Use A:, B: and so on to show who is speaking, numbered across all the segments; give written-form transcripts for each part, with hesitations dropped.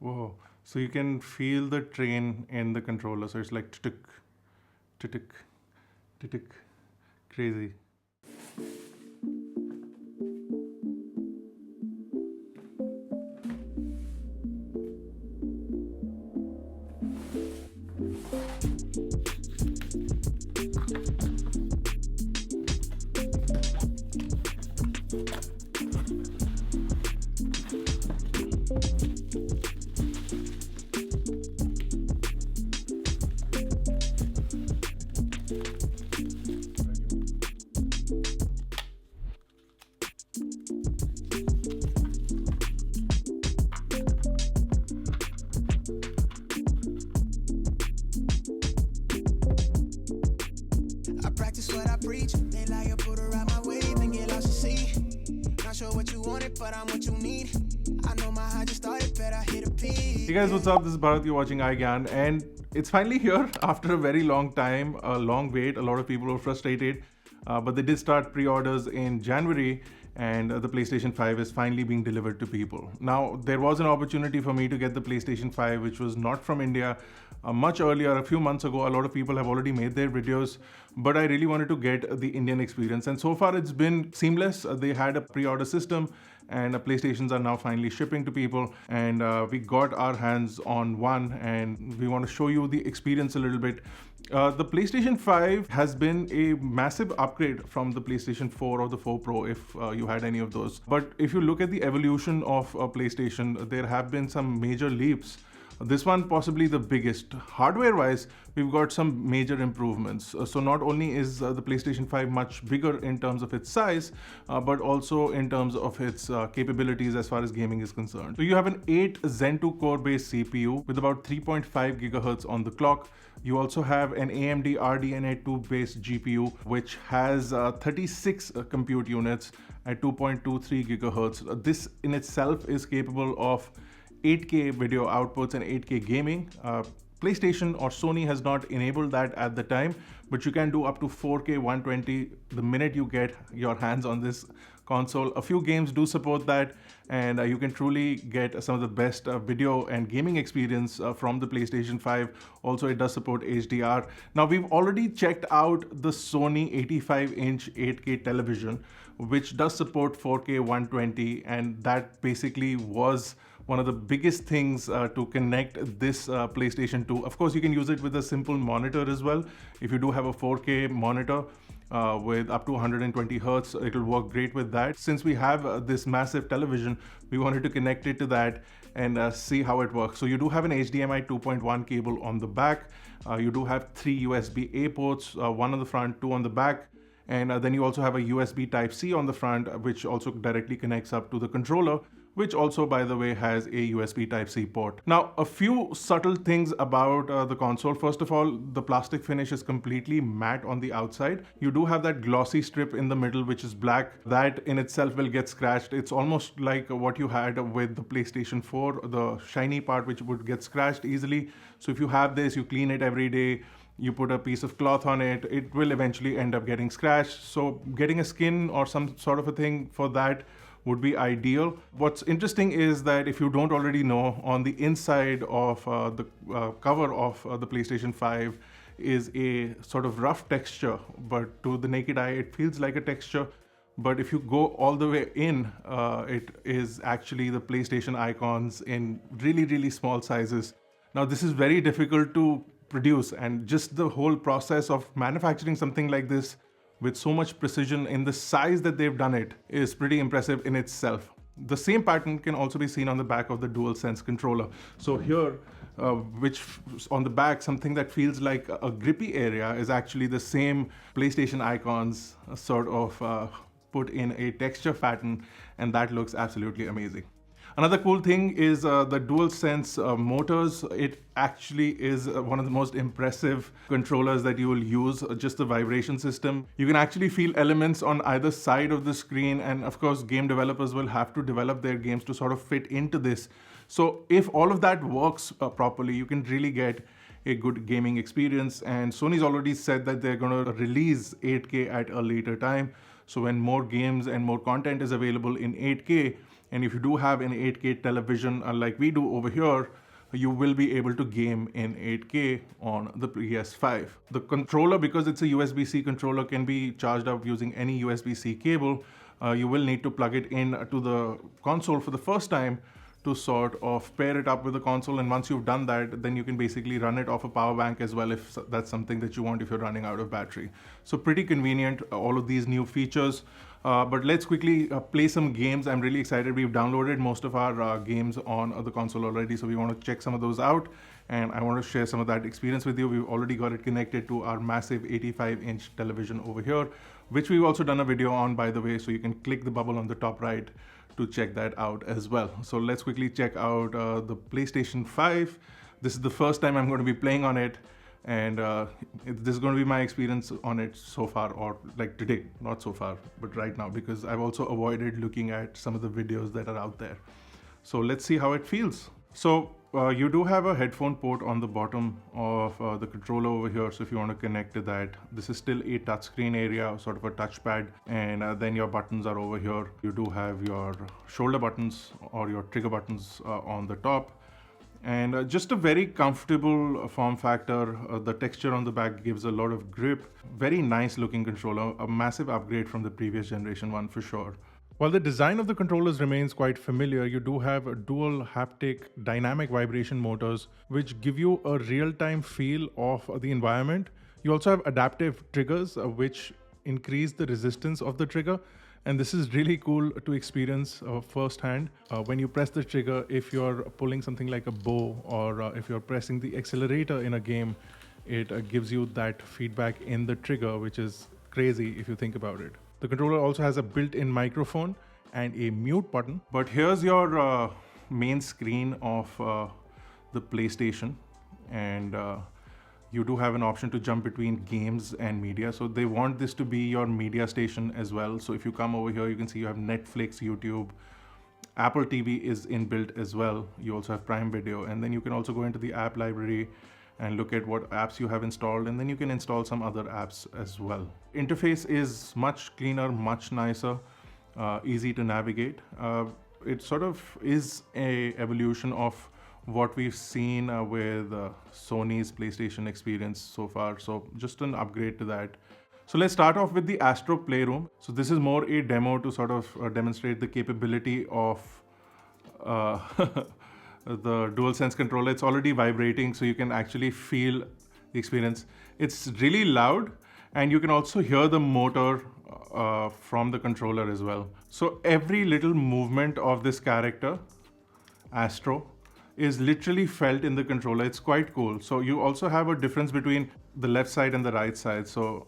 A: Whoa. So you can feel the train in the controller. So it's like tick, tick, tick, crazy.
B: I practice what I preach. They lie, I put her out my way, then get lost to sea. Not sure what you wanted, but I'm what you need. I know my high just started, better hit a peak.
A: Hey guys, what's up? This is Bharat, you're watching iGyaan, and it's finally here after a very long time, a long wait. A lot of people were frustrated, but they did start pre-orders in January, and the PlayStation 5 is finally being delivered to people. Now, there was an opportunity for me to get the PlayStation 5, which was not from India, much earlier, a few months ago. A lot of people have already made their videos, but I really wanted to get the Indian experience, and so far it's been seamless. They had a pre-order system, and PlayStations are now finally shipping to people, and we got our hands on one, and we want to show you the experience a little bit. The PlayStation 5 has been a massive upgrade from the PlayStation 4 or the 4 Pro, if you had any of those. But if you look at the evolution of PlayStation, there have been some major leaps. This one possibly the biggest. Hardware-wise, we've got some major improvements. So not only is the PlayStation 5 much bigger in terms of its size, but also in terms of its capabilities as far as gaming is concerned. So you have an 8 Zen 2 core-based CPU with about 3.5 gigahertz on the clock. You also have an AMD RDNA 2 based GPU, which has 36 compute units at 2.23 gigahertz. This in itself is capable of 8K video outputs and 8K gaming. PlayStation or Sony has not enabled that at the time, but you can do up to 4K 120 the minute you get your hands on this console. A few games do support that, and you can truly get some of the best video and gaming experience from the PlayStation 5. Also, it does support HDR. Now, we've already checked out the Sony 85-inch 8K television, which does support 4K 120, and that basically was one of the biggest things to connect this PlayStation 2. Of course, you can use it with a simple monitor as well. If you do have a 4K monitor with up to 120 hertz, it'll work great with that. Since we have this massive television, we wanted to connect it to that and see how it works. So you do have an HDMI 2.1 cable on the back. You do have 3 USB-A ports, one on the front, 2 on the back. And then you also have a USB Type-C on the front, which also directly connects up to the controller, which also, by the way, has a USB Type-C port. Now, a few subtle things about the console. First of all, the plastic finish is completely matte on the outside. You do have that glossy strip in the middle, which is black. That in itself will get scratched. It's almost like what you had with the PlayStation 4, the shiny part, which would get scratched easily. So if you have this, you clean it every day, you put a piece of cloth on it, it will eventually end up getting scratched. So getting a skin or some sort of a thing for that would be ideal. What's interesting is that if you don't already know, on the inside of the cover of the PlayStation 5 is a sort of rough texture, but to the naked eye it feels like a texture. But if you go all the way in, it is actually the PlayStation icons in really, really small sizes. Now, this is very difficult to produce, and just the whole process of manufacturing something like this with so much precision in the size that they've done it is pretty impressive in itself. The same pattern can also be seen on the back of the DualSense controller. So here, which on the back, something that feels like a grippy area is actually the same PlayStation icons sort of put in a texture pattern, and that looks absolutely amazing. Another cool thing is the DualSense motors. It actually is one of the most impressive controllers that you will use, just the vibration system. You can actually feel elements on either side of the screen, and of course game developers will have to develop their games to sort of fit into this. So if all of that works properly, you can really get a good gaming experience. And Sony's already said that they're going to release 8K at a later time. So when more games and more content is available in 8K, And if you do have an 8K television like we do over here, you will be able to game in 8K on the PS5. The controller, because it's a USB-C controller, can be charged up using any USB-C cable. You will need to plug it in to the console for the first time to sort of pair it up with the console, and once you've done that, then you can basically run it off a power bank as well if that's something that you want if you're running out of battery. So pretty convenient, all of these new features. But let's quickly play some games. I'm really excited. We've downloaded most of our games on the console already, so we want to check some of those out, and I want to share some of that experience with you. We've already got it connected to our massive 85-inch television over here, which we've also done a video on, by the way, so you can click the bubble on the top right to check that out as well. So let's quickly check out the PlayStation 5. This is the first time I'm going to be playing on it, and this is going to be my experience on it so far, or like today, not so far, but right now, because I've also avoided looking at some of the videos that are out there. So let's see how it feels. So you do have a headphone port on the bottom of the controller over here, so if you want to connect to that, this is still a touchscreen area, sort of a touchpad, and then your buttons are over here. You do have your shoulder buttons or your trigger buttons on the top, and just a very comfortable form factor. The texture on the back gives a lot of grip. Very nice looking controller, a massive upgrade from the previous generation one for sure. While the design of the controllers remains quite familiar, you do have a dual haptic dynamic vibration motors, which give you a real-time feel of the environment. You also have adaptive triggers, which increase the resistance of the trigger. And this is really cool to experience firsthand. When you press the trigger, if you're pulling something like a bow, or if you're pressing the accelerator in a game, it gives you that feedback in the trigger, which is crazy if you think about it. The controller also has a built-in microphone and a mute button. But here's your main screen of the PlayStation, and you do have an option to jump between games and media. So they want this to be your media station as well. So if you come over here, you can see you have Netflix, YouTube, Apple TV is inbuilt as well. You also have Prime Video, and then you can also go into the app library and look at what apps you have installed, and then you can install some other apps as well. Interface is much cleaner, much nicer, easy to navigate. It sort of is a evolution of what we've seen with Sony's PlayStation experience so far. So just an upgrade to that. So let's start off with the Astro Playroom. So this is more a demo to sort of demonstrate the capability of the DualSense controller. It's already vibrating, so you can actually feel the experience. It's really loud, and you can also hear the motor from the controller as well. So every little movement of this character, Astro, is literally felt in the controller. It's quite cool. So you also have a difference between the left side and the right side. So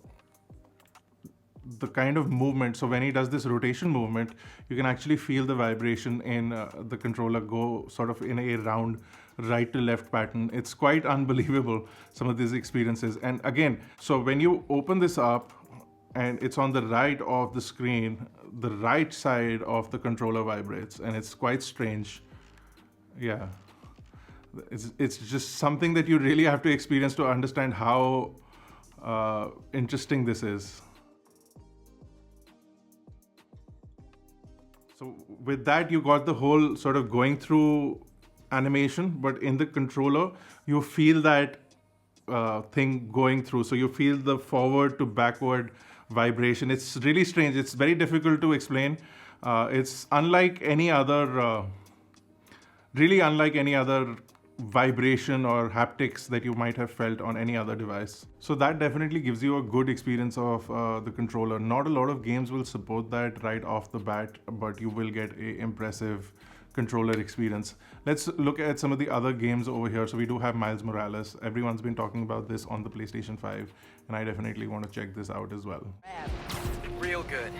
A: the kind of movement, so when he does this rotation movement, you can actually feel the vibration in the controller go sort of in a round right to left pattern. It's quite unbelievable, some of these experiences. And again, so when you open this up and it's on the right of the screen, the right side of the controller vibrates, and it's quite strange. Yeah, it's just something that you really have to experience to understand how interesting this is. So with that, you got the whole sort of going through animation, but in the controller, you feel that thing going through. So you feel the forward to backward vibration. It's really strange. It's very difficult to explain. It's unlike any other, really unlike any other vibration or haptics that you might have felt on any other device. So that definitely gives you a good experience of the controller. Not a lot of games will support that right off the bat, but you will get an impressive controller experience. Let's look at some of the other games over here. So we do have Miles Morales. Everyone's been talking about this on the PlayStation 5, and I definitely want to check this out as well.
C: Real good.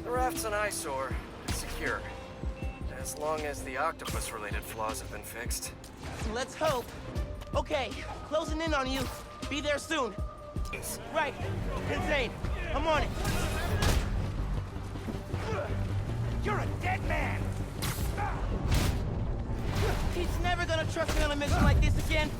C: The raft's an eyesore, but secure. As long as the octopus-related flaws have been fixed.
D: Let's hope. Okay, closing in on you. Be there soon. Right. Insane. I'm on it. You're a dead man. He's never gonna trust me on a mission like this again.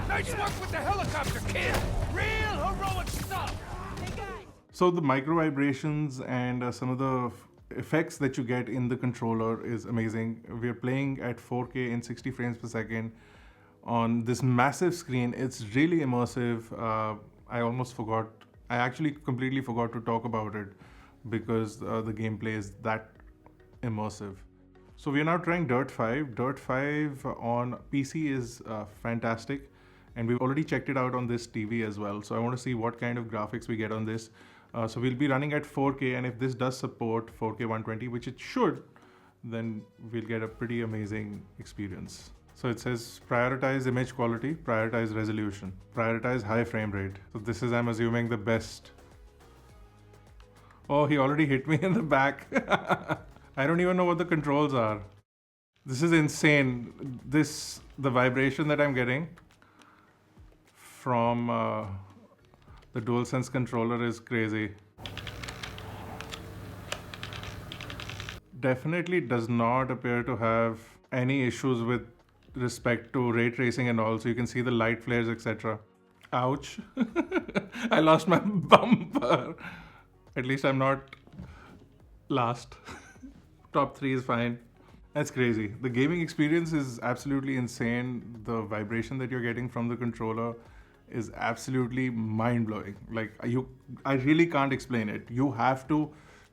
E: Nice work with the helicopter, kid. Real heroic stuff.
D: Hey guys.
A: So the micro vibrations and some of the effects that you get in the controller is amazing. We're playing at 4K in 60 frames per second on this massive screen. It's really immersive. I actually completely forgot to talk about it because the gameplay is that immersive. So we are now trying Dirt 5. Dirt 5 on PC is fantastic, and we've already checked it out on this TV as well. So I want to see what kind of graphics we get on this. So we'll be running at 4K, and if this does support 4K 120, which it should, then we'll get a pretty amazing experience. So it says prioritize image quality, prioritize resolution, prioritize high frame rate. So this is, I'm assuming, the best. Oh, he already hit me in the back. I don't even know what the controls are. This is insane. The vibration that I'm getting from the DualSense controller is crazy. Definitely does not appear to have any issues with respect to ray tracing and all. So you can see the light flares, etc. Ouch. I lost my bumper. At least I'm not last. Top 3 is fine. That's crazy. The gaming experience is absolutely insane. The vibration that you're getting from the controller is absolutely mind-blowing. Like, I really can't explain it. You have to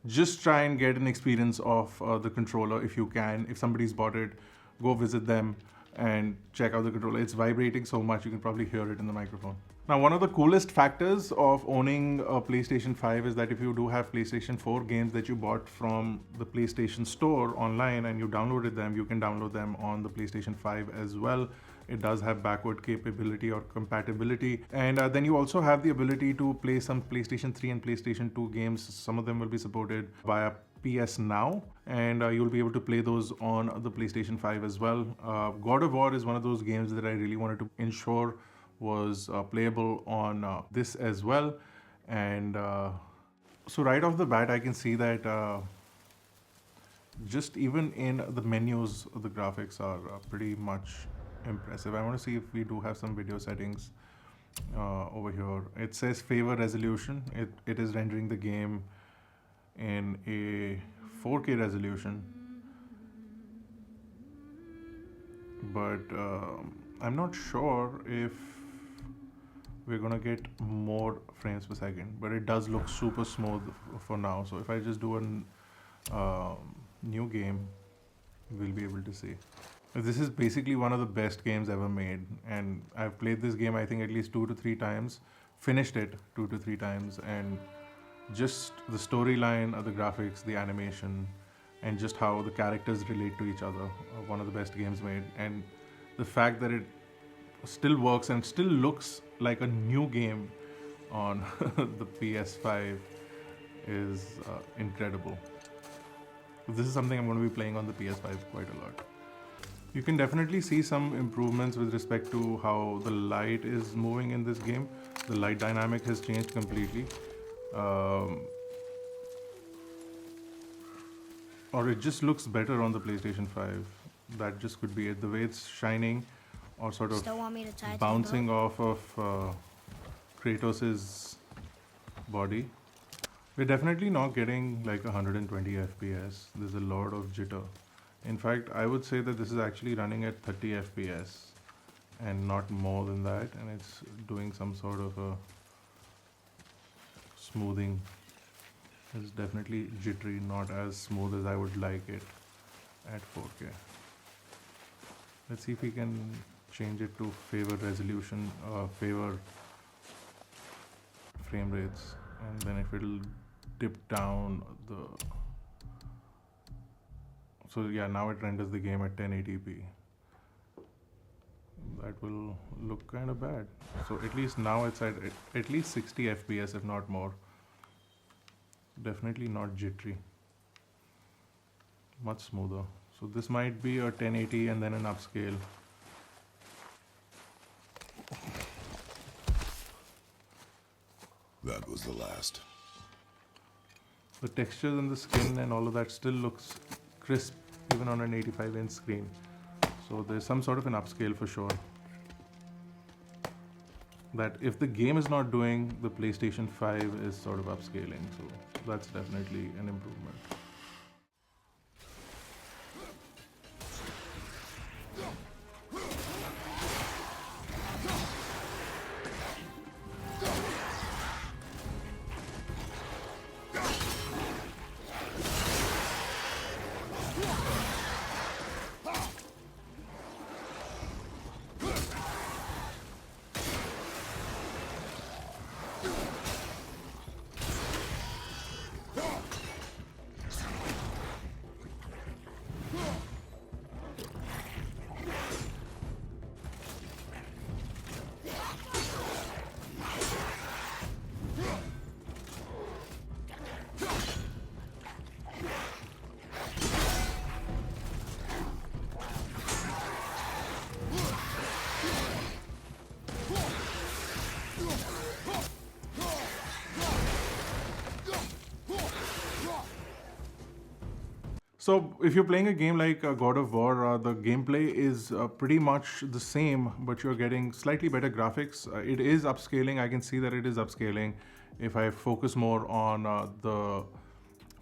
A: just try and get an experience of the controller if you can. If somebody's bought it, go visit them and check out the controller. It's vibrating so much, you can probably hear it in the microphone. Now, one of the coolest factors of owning a PlayStation 5 is that if you do have PlayStation 4 games that you bought from the PlayStation Store online and you downloaded them, you can download them on the PlayStation 5 as well. It does have backward capability or compatibility. And then you also have the ability to play some PlayStation 3 and PlayStation 2 games. Some of them will be supported via PS Now, and you'll be able to play those on the PlayStation 5 as well. God of War is one of those games that I really wanted to ensure was playable on this as well. And so right off the bat, I can see that just even in the menus, the graphics are pretty much impressive. I want to see if we do have some video settings over here. It says favor resolution. It is rendering the game in a 4K resolution, but I'm not sure if we're gonna get more frames per second, but it does look super smooth for now. So if I just do a new game, we'll be able to see. This is basically one of the best games ever made, and I've played this game I think at least 2 to 3 times, finished it 2 to 3 times, and just the storyline, the graphics, the animation, and just how the characters relate to each other, one of the best games made. And the fact that it still works and still looks like a new game on the PS5 is incredible. This is something I'm going to be playing on the PS5 quite a lot. You can definitely see some improvements with respect to how the light is moving in this game. The light dynamic has changed completely. Or it just looks better on the PlayStation 5. That just could be it. The way it's shining or sort of bouncing off of Kratos' body. We're definitely not getting like 120 FPS. There's a lot of jitter. In fact, I would say that this is actually running at 30 FPS and not more than that, and it's doing some sort of a smoothing. It's definitely jittery, not as smooth as I would like it at 4K. Let's see if we can change it to favor resolution, favor frame rates, and then if it'll dip down the... So yeah, now it renders the game at 1080p. That will look kind of bad. So at least now it's at least 60 FPS, if not more. Definitely not jittery. Much smoother. So this might be a 1080 and then an upscale.
F: That was the last.
A: The textures and the skin and all of that still looks crisp even on an 85-inch screen. So there's some sort of an upscale for sure. That if the game is not doing, the PlayStation 5 is sort of upscaling. So that's definitely an improvement. So if you're playing a game like God of War, the gameplay is pretty much the same, but you're getting slightly better graphics. It is upscaling. I can see that it is upscaling. If I focus more on the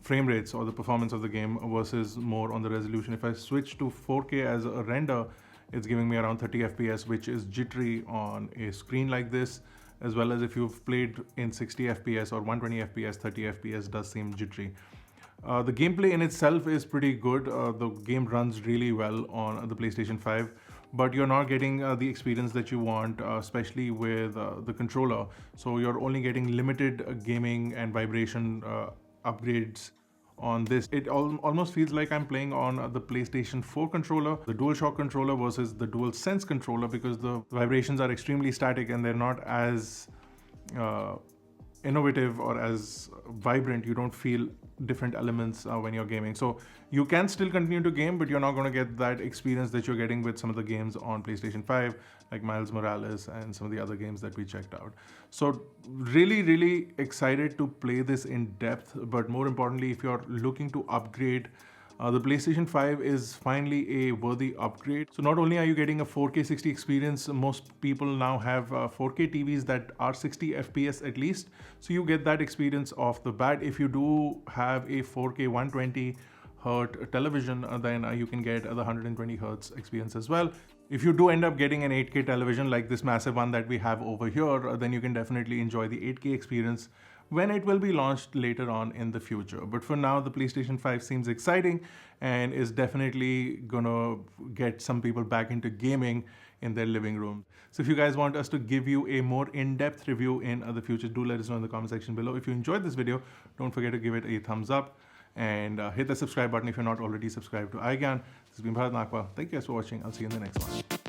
A: frame rates or the performance of the game versus more on the resolution. If I switch to 4K as a render, it's giving me around 30 FPS, which is jittery on a screen like this, as well as if you've played in 60 FPS or 120 FPS, 30 FPS does seem jittery. The gameplay in itself is pretty good. The game runs really well on the PlayStation 5, but you're not getting the experience that you want, especially with the controller. So you're only getting limited gaming and vibration upgrades on this. It almost feels like I'm playing on the PlayStation 4 controller, the DualShock controller versus the DualSense controller, because the vibrations are extremely static and they're not as innovative or as vibrant. You don't feel different elements when you're gaming. So you can still continue to game, but you're not going to get that experience that you're getting with some of the games on PlayStation 5, like Miles Morales and some of the other games that we checked out. So really excited to play this in depth, but more importantly, if you're looking to upgrade, the PlayStation 5 is finally a worthy upgrade. So not only are you getting a 4K 60 experience, most people now have 4K TVs that are 60 FPS at least. So you get that experience off the bat. If you do have a 4K 120 Hz television, then you can get the 120 Hz experience as well. If you do end up getting an 8K television like this massive one that we have over here, then you can definitely enjoy the 8K experience when it will be launched later on in the future. But for now, the PlayStation 5 seems exciting and is definitely gonna get some people back into gaming in their living room. So if you guys want us to give you a more in-depth review in the future, do let us know in the comment section below. If you enjoyed this video, don't forget to give it a thumbs up and hit the subscribe button if you're not already subscribed to iGyaan. This has been Bharat Nakwa. Thank you guys for watching. I'll see you in the next one.